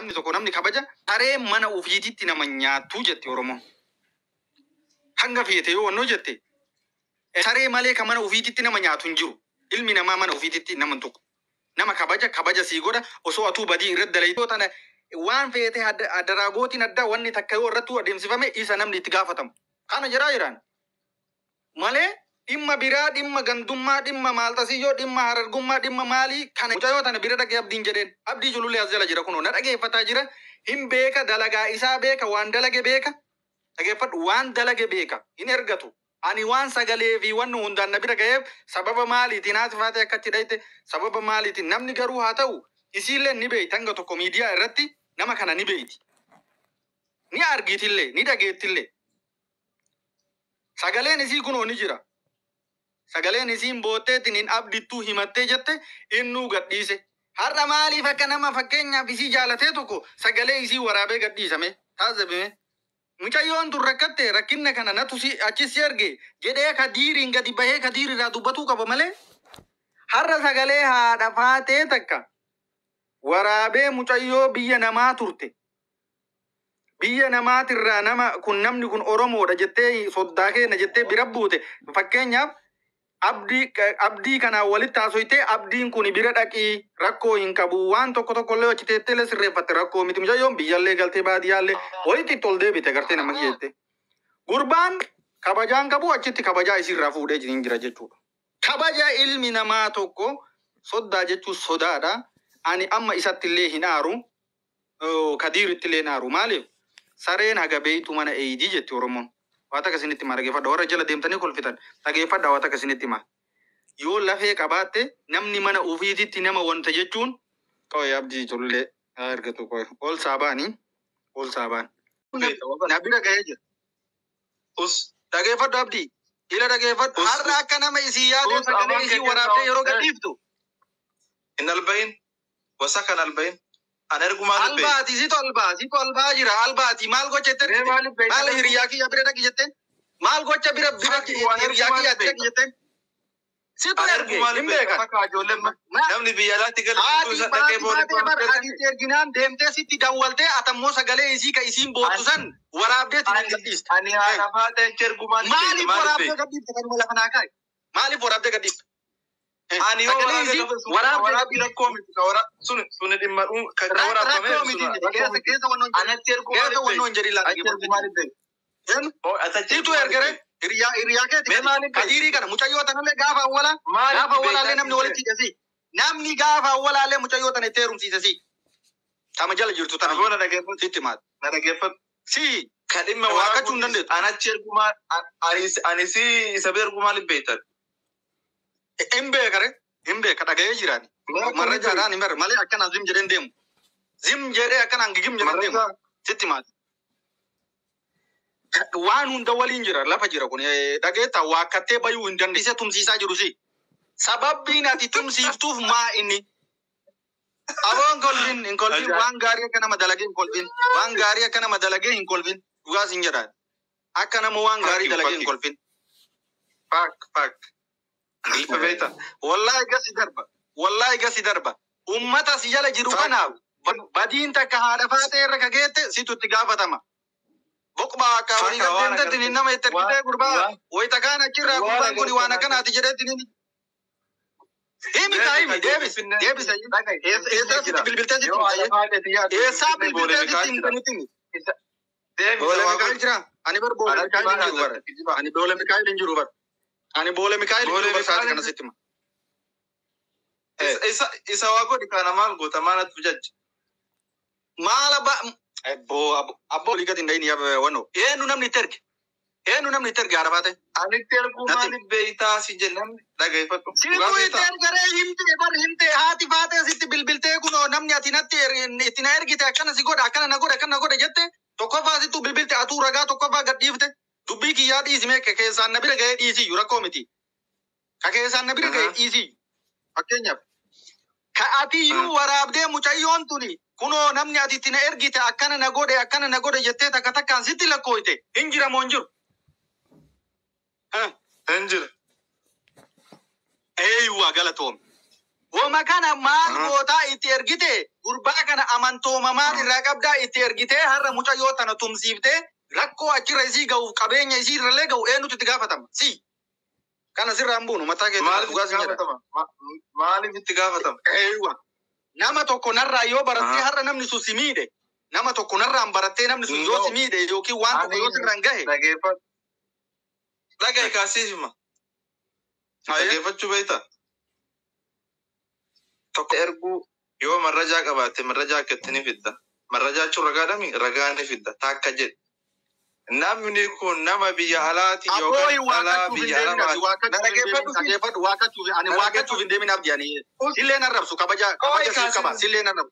namni tokko namni kabaja saree mana ofiititti nama nyaattu jetti Oromoon. Hanga feete yoo wannoo jette saree malee kan mana ofiititti nama nyaatu hin jiru. Ilmi namaa mana ofiititti nama tokko. Nama kabaja sii godha osoo atuu badii irratti dalaytoo tana waan feete adaragootiin addaa wanni takka yoo irrattuu adeemsifame isa namni itti gaafatamu. Kana jiraa jiraan. Malee dhimma biraa dhimma gandummaa dhimma maaltasiyyoo dhimma harargummaa dhimma maalii kana mucayyoo tana bira dhagee abdiin jedheen abdii julullee as jala jira kunoo na dhageeffataa jira hin beeka dalagaa isaa beeka waan dalage beeka dhageeffadhu waan dalage beeka hin ergatu. Ani waan sagalee fi wanni hundaan na bira ga'eef sababa maaliitiin haati faate akkatti dhayte sababa maaliitiin namni garuu haa ta'u isiillee ni beeyti hanga tokko miidiyaa irratti nama kana ni beeyti. Ni argiitillee ni dhageettillee. Sagaleen isii kunoo ni jira. Sagaleen isiin bootteetiin hin abdittuu himattee jette innuu gadhiise. Har'a maaliif akka nama fakkeenyaaf isii jaalatee tokko sagalee isii waraabee gadhiisame taasifame. Mucayyoon tun rakkatte rakkinna kana natu achis erge jedhee kadiiriin gadi bahee kadiirirraa dubbatuu qaba malee har'a sagalee haadha faatee takka waraabee mucayyoo biyya namaa turte. Biyya namaatirraa namni kun Oromoodha jettee soddaa keenya jettee bira buute fakkeenyaaf abdii kanaan walitti haasoytee abdiin kun bira dhaqii rakkoo hin qabu waan tokkollee achi teetteellee sirreeffatte rakkoo miti mucayyoon biyyallee galtee baadiyyaallee walitti itti ol deebite gartee nama jette. Gurbaan kabajaan qabu achitti kabajaa isiirraa fuudhee jira jechuudha. Kabaja ilmi namaa tokko soddaa jechuun sodaadha. Ani amma isattillee hin aaru kadiirittillee hin aaru maaliif sareen haga beeytu mana eeyidii jetti Oromoon. Waata kasinitti ma dhageeffadha warra jala deemtanii kolfitan dhageeffadha waata kasinitti ma yoo lafee qabaatte namni mana ofiititti nama wanta jechuun qoy abdii ijoollee argatu qoy ol saabaan na bira ga'ee jira us dhageeffadhu abdii ila dhageeffadhu har'a akka nama isii yaadee sagalee isii waraabdee yeroo gadhiiftu hin albahin wasa kan albahin albaati situ albaa jira albaati maal gochette maal hiriyaa kiyya bira dhaqi jetten maal gocha bira hiriyaa kiyya dhaqi jetten situ erge hin beekan namni biyya alaatti galu isa dhaqee boodatti erginaan deemtee sitti dawwaltee atammoo sagalee isii ka isiin boottu san waraabdee tiin gadhiiste. Ani haadha faata ergumaan maaliif waraabdee gadhiiste kan mala kanaa kaa'e maaliif waraabdee gadhiiste. Ani waraabbii rakkoo miti ka suni dhimma kan waraabame anatti ergumaan jedhi situ ergere hiriyaa keeti kadiirii kana mucayyoo tanallee gaafa awwalaallee namni walitti hidhasi namni gaafa awwalaallee mucayyoo tana itti heerumsiisasi tama jala jirtu tana goona dhageeffatu na dhageeffatu si kan dhimma waaqachuu hin dandeettu anatti ergumaan ani si isa bira ergumaan hin beektan. Hin beeka dhaga'ee jiraan. Marra jaadhaan hin barre malee akkanaan zim jedheen deemu. Zim jedhee akkanaan gigim jedheen deemu. Sitti maati. Waan hunda waliin jira lafa jira kun dhageetta waakkattee bayuu hin dandeesse tumsiisaa jiru si. Sababbiin ati tumsiiftuuf maa inni. Aboon kolfin hin kolfin waan gaarii akka nama dalagee hin kolfin waan gaarii akka nama dalagee hin kolfin dhugaas hin jedhaan. Akka nama waan gaarii dalagee hin kolfin. Faak. Wallahi gasi darba. Ummata si jala jiru kanaaf badiin takka haadha faatee irra kageette situ itti gaafatama. Boqbaa akka walii galteentatti nama itti ergitee gurbaa wayita kaan achirraa gurbaan kun waan akkanaati jedheetti ni. Himi deebisa. Eessaa sitti bilbiltee sitti himta. Eessaa bilbiltee sitti himta nutti himi. Boole Mikaayil jira. Ani bar boole Mikaayil hin jiru bara. Ani boole Mikaayil hin jiru bara. Ani boole Mikaayil hin jiru bara kana sitti hima. Isa waa godhi kana maal goota maalatu jajja. Maal abboo liigat hin dhayin wanno. Eenyu namni itti erge. Eenyu namni itti erge haadha faate. Ani itti erguu maaliif beeytaa si jennaan dhageeffadhu. Situ itti ergaree himte haati faatee sitti bilbiltee kunoo namni ati natti itti na ergite akkana si godha akkana na godha jette tokkoffaa sittu bilbilte atuu ragaa tokkoffaa gadhiifte dubbii kiyyaa dhiisime keessaan na bira ga'ee dhiisiyyu rakkoo miti. Ka keessaan na bira ga'ee dhiisiyyu. Fakkeenyaaf. Ka atiyyuu waraabdee mucayyoon tuni kunoo namni ati itti na ergite akkana na godhe jettee takka takkaan sitti lakkooyte hin jira moo hin jiru? Hin jira. Eeyyuwaa galatoome. Wama kana maal gootaa itti ergite gurbaa kana amantoomamaan irraa qabdaa itti ergite har'a mucayyoo tana tumsiiftee rakkoo achirra isii ga'uuf qabeenya isii irrallee ga'u eenyutu itti gaafatama si kana sirraa hin buunu mataa keessa maaliif itti gaafatama? Nama tokko narraa yoo barattee har'a namni sun si miidhe nama tokko narraan barattee namni sun yoo si miidhe yookiin waan tokko yoo sirraan gahe dhagaye kaasiifima dhageeffachuu beektaa? Tokko erguu yoo marrajaa qabaatte marrajaa akkatti ni fidda. Marrajaa jechuun ragaadhami ragaa ni fidda. Takka jedhe. Namni kun nama biyya alaati yookaan alaa biyya alaati. Waaqachuuf hin deemin abdii ani. Sillee narrabsu kabaja siif qaba. Sillee narrabsu.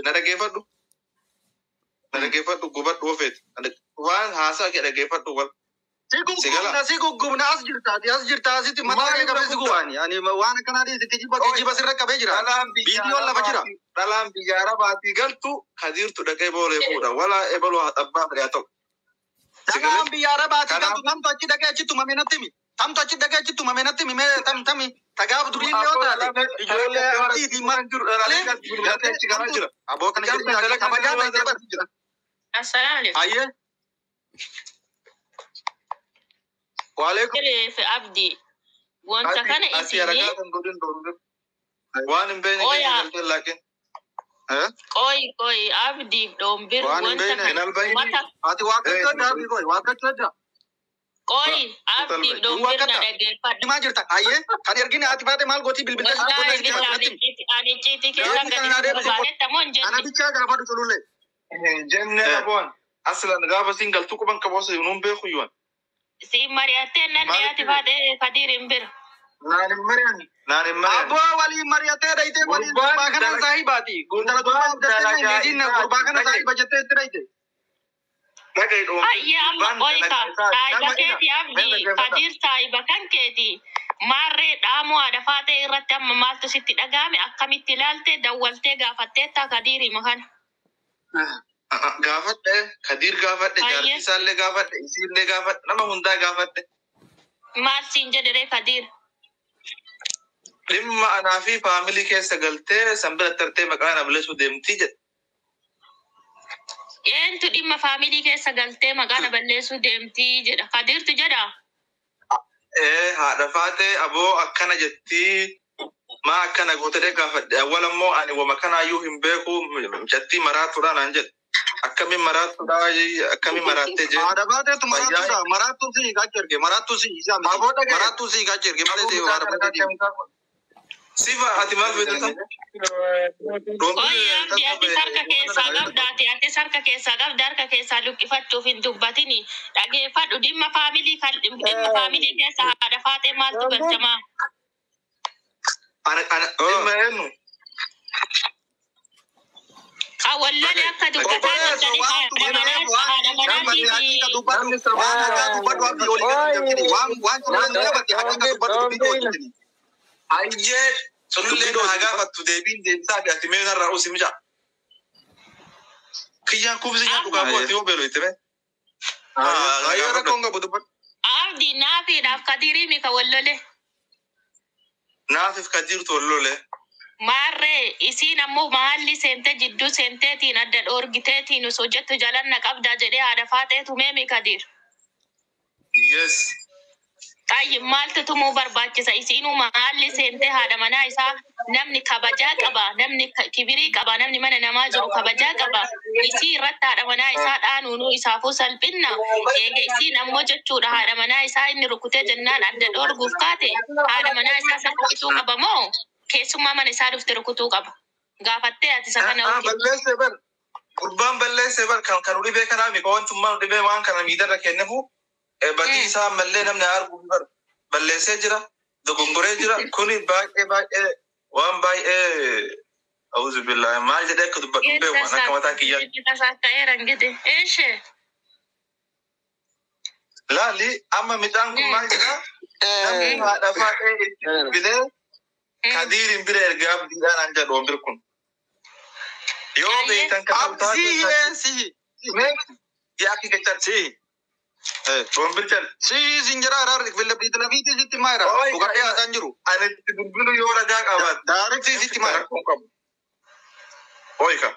Dhaggeeffadhu. Dhaggeeffadhu gubadhu ofeeti. Waan haasaa kee dhaggeeffadhu wal. Si guggubna as jirta asitti mataa kee qabee si gubaani. Ani waan akkanaa kijiba sirra qabee jira. Viidiyoon lafa jira. Dhalaan biyya arabaatii galtu kadiirtu dhaqee boolee fuudha. Walaa ebaluu dhabbaa firiyaa ta'u. Dhalaan biyya arabaatii galtu tamtu achi dhaqee achi tumame natti himi. Tamtu achi dhaqee achi tumame natti himi. Mee tami tagaaf durii illee yoo taate ijoollee adiitii maal jiru dhalaan galtee achi gara jira. Aboo kana jedhee kabajaa ta'e barri jira. Assalaamu alaikum. Ayyee. Waalaikum. Fi abdi wanta kana isini waan hin beekne laakin Koi abdi dombir wanta kana ati waaqacha daabi waaqacha Koi abdi dombir na dhaggeeffadhu. Dimaa jirta ayyee kan ergine ati baate maal gooti bilbilta ani citi keessa gadi barbaadetamoon ana jenni. bichaa gaafadhu tolullee. jenne aboon aslan gaafa siin galtuu quban qaboose nuun beeku yuwan. Si mari'attee nan dhiyaati baate kadirin bir. Naan hin mari'an. Aboo waliin mari'attee dhayitee waliin gurbaa kana saahibaati. Guntala dubbaa dalatee miidhiin gurbaa kana saahiba jettee itti dhayite. Dhagay dhoon. Ayya amma qoyka saahiba keeti abdi kadir saahiba kan keeti. Maarree dhaamoo haadha faatee irratti amma maaltu sitti dhagaame akkamitti ilaalte dawwaltee gaafattee taa kadiri makan. Gaafadhe kadir gaafadhe jaartii isaallee gaafadhe isiillee gaafadhe nama hundaa gaafadhe. Maal siin jedhere kadir. Dhimma anaa fi faamilii keessa galtee sanbira tartee maqaa na bilisuu deemtii jedhe. Eentu dhimma faamilii keessa galtee maqaa na balleessuu deemtii jedha. Kadirtu jedha. Haadha faatee aboo akkana jettii maa akkana gootee gaafadhe. Awwal ammoo ani wama kanaayyuu hin beeku jettii maraatuudhaan aan jedhe. Akkamiin maraatuudhaa akkamiin maraattee jedhe. Haadha faateetu maraatuudha. Maraattuu si hiikaa jirge. Maraattuu si hiikaa jirge. Maraattuu si hiikaa jirge. Malee ta'e haadha faatee. Sifa ati maal feetata? Oyi abdi ati sarka keessaa qabdaati. Ati sarka keessaa qabda harka keessaa luqqifachuuf hin dubbatini. Dhageeffadhu dhimma faamilii keessa haadha faatee maaltu galchamaa? Dhimma eenyu? Kawwallale akka dubbataa jirtanii haadha manaati. Ayyee sunillee haa gaafattu deebiin deemsaa fi ati mee narraa usimija. Kiyyaan kubsi nyaatu gaafaatti yoo beelu itti mee. Ayyoo rakkoon qabu dubbatu. Abdi naafiidhaaf kadirii mi kawwallale. Naafiif kadiirtu wallole. Maarree isiin ammoo mahalli seentee jidduu seenteetiin adda dhoorgiteetiin osoo jettu jalanna qabdaa jedhee haadha faateetu mee mi kadir. Yes. Ayyi maaltu tumuu barbaachisa isiinuu mahalli seentee haadha manaa isaa namni kabajaa qaba namni kibirii qaba namni mana namaa jiru kabajaa qaba isii irratti haadha manaa isaa dhaanuunuu isaafuu salphinna eega isiin ammoo jechuudha haadha manaa isaa inni rukutee jennaan adda dhoorguuf kaate haadha manaa isaa sakkutuu qaba moo keessummaa mana isaa dhufte rukutuu qaba gaafattee ati isa kana balleessee bar gurbaan balleessee bar kan dhibee kanaa mika wantummaan dhibee waan kana miidharra kennefu badii isaa mallee namni arguu bar balleessee jira dogongoree jira kuni baay'ee waan baay'ee auzu billahi maal jedhee akka dubbadhu beeku akka mataa kiyyaa. Tasaaka'eeran gede eeshe. Laali amma midhaan kun maal jedhaa namni haadha faadhee itti bilee kadiirin bira ergaa abdiidhaan an jedhu bir kun. Yoo beektan kan Absii. yaaki gacharsi. Bombirchan. Si sinjira arar filabiti sitti maira. Oi, Bukate asan jiru. Ani itti bilbilu yoo ragaa qabaat. Direct sitti maira. Rakkoon qabu. Oi ka.